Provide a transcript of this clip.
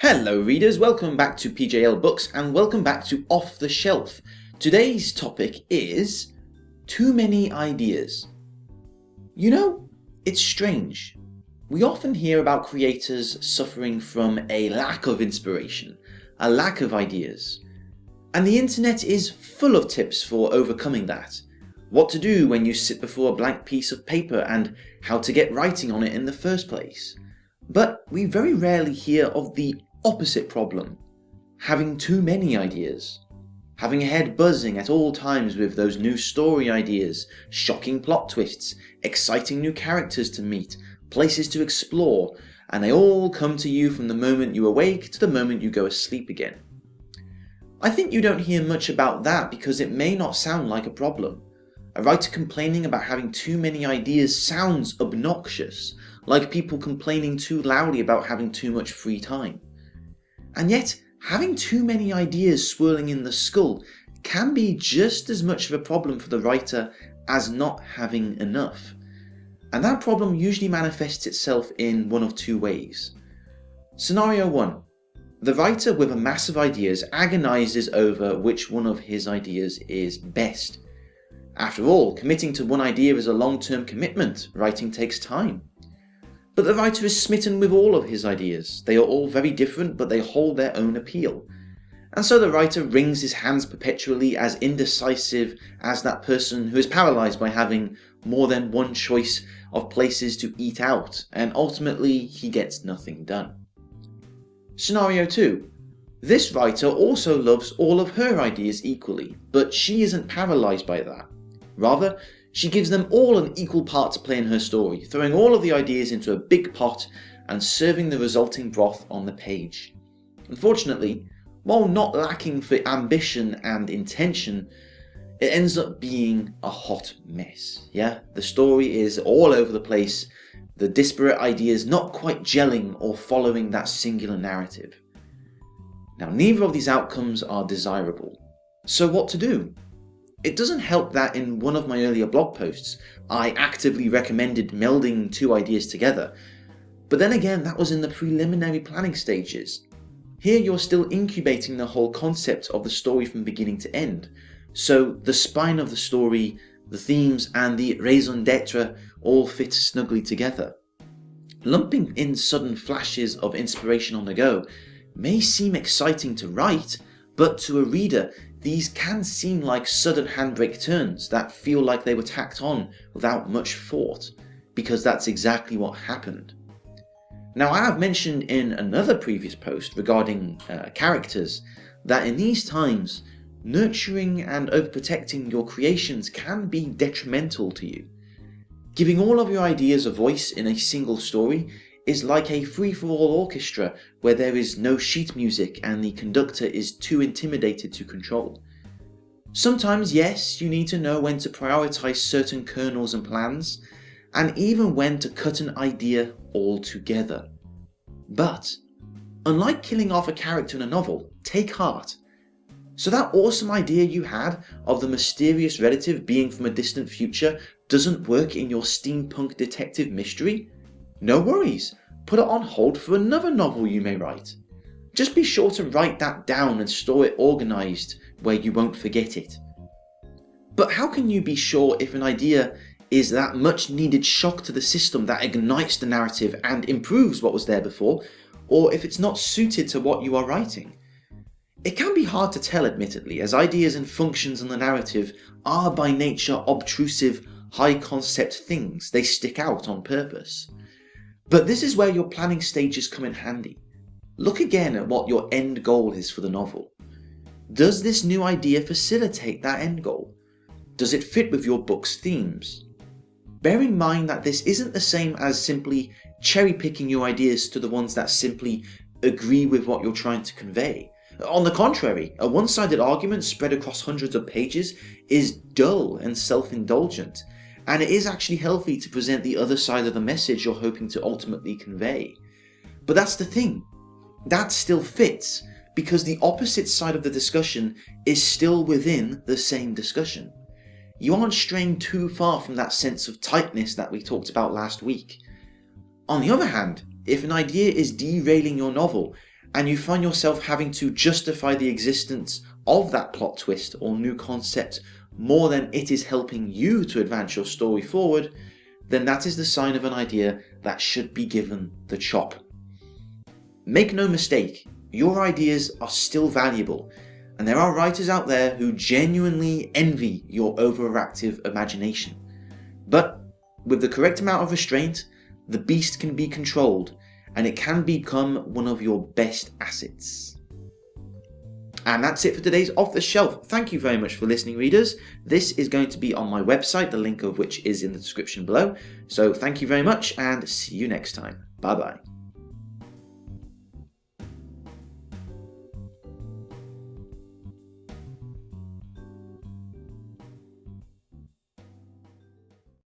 Hello readers, welcome back to PJL Books and welcome back to Off the Shelf. Today's topic is too many ideas. You know, it's strange. We often hear about creators suffering from a lack of inspiration, a lack of ideas. And the internet is full of tips for overcoming that. What to do when you sit before a blank piece of paper and how to get writing on it in the first place. But we very rarely hear of the opposite problem, having too many ideas, having a head buzzing at all times with those new story ideas, shocking plot twists, exciting new characters to meet, places to explore, and they all come to you from the moment you awake to the moment you go asleep again. I think you don't hear much about that because it may not sound like a problem. A writer complaining about having too many ideas sounds obnoxious, like people complaining too loudly about having too much free time. And yet, having too many ideas swirling in the skull can be just as much of a problem for the writer as not having enough. And that problem usually manifests itself in one of two ways. Scenario 1. The writer with a mass of ideas agonizes over which one of his ideas is best. After all, committing to one idea is a long-term commitment. Writing takes time. But the writer is smitten with all of his ideas. They are all very different, but they hold their own appeal. And so the writer wrings his hands perpetually, as indecisive as that person who is paralyzed by having more than one choice of places to eat out, and ultimately he gets nothing done. Scenario 2. This writer also loves all of her ideas equally, but she isn't paralyzed by that. Rather, she gives them all an equal part to play in her story, throwing all of the ideas into a big pot and serving the resulting broth on the page. Unfortunately, while not lacking for ambition and intention, it ends up being a hot mess. The story is all over the place, the disparate ideas not quite gelling or following that singular narrative. Now, neither of these outcomes are desirable. So what to do? It doesn't help that in one of my earlier blog posts, I actively recommended melding two ideas together. But then again, that was in the preliminary planning stages. Here you're still incubating the whole concept of the story from beginning to end. So the spine of the story, the themes, and the raison d'etre all fit snugly together. Lumping in sudden flashes of inspiration on the go may seem exciting to write, but to a reader, these can seem like sudden handbrake turns that feel like they were tacked on without much thought, because that's exactly what happened. Now, I have mentioned in another previous post regarding characters that in these times, nurturing and overprotecting your creations can be detrimental to you. Giving all of your ideas a voice in a single story is like a free-for-all orchestra where there is no sheet music and the conductor is too intimidated to control. Sometimes, yes, you need to know when to prioritize certain kernels and plans, and even when to cut an idea altogether. But, unlike killing off a character in a novel, take heart. So that awesome idea you had of the mysterious relative being from a distant future doesn't work in your steampunk detective mystery? No worries, put it on hold for another novel you may write. Just be sure to write that down and store it organised where you won't forget it. But how can you be sure if an idea is that much needed shock to the system that ignites the narrative and improves what was there before, or if it's not suited to what you are writing? It can be hard to tell, admittedly, as ideas and functions in the narrative are by nature obtrusive, high-concept things. They stick out on purpose. But this is where your planning stages come in handy. Look again at what your end goal is for the novel. Does this new idea facilitate that end goal? Does it fit with your book's themes? Bear in mind that this isn't the same as simply cherry-picking your ideas to the ones that simply agree with what you're trying to convey. On the contrary, a one-sided argument spread across hundreds of pages is dull and self-indulgent, and it is actually healthy to present the other side of the message you're hoping to ultimately convey. But that's the thing, that still fits, because the opposite side of the discussion is still within the same discussion. You aren't straying too far from that sense of tightness that we talked about last week. On the other hand, if an idea is derailing your novel, and you find yourself having to justify the existence of that plot twist or new concept more than it is helping you to advance your story forward, then that is the sign of an idea that should be given the chop. Make no mistake, your ideas are still valuable, and there are writers out there who genuinely envy your overactive imagination. But with the correct amount of restraint, the beast can be controlled, and it can become one of your best assets. And that's it for today's Off the Shelf. Thank you very much for listening, readers. This is going to be on my website, the link of which is in the description below. So thank you very much, and see you next time. Bye bye.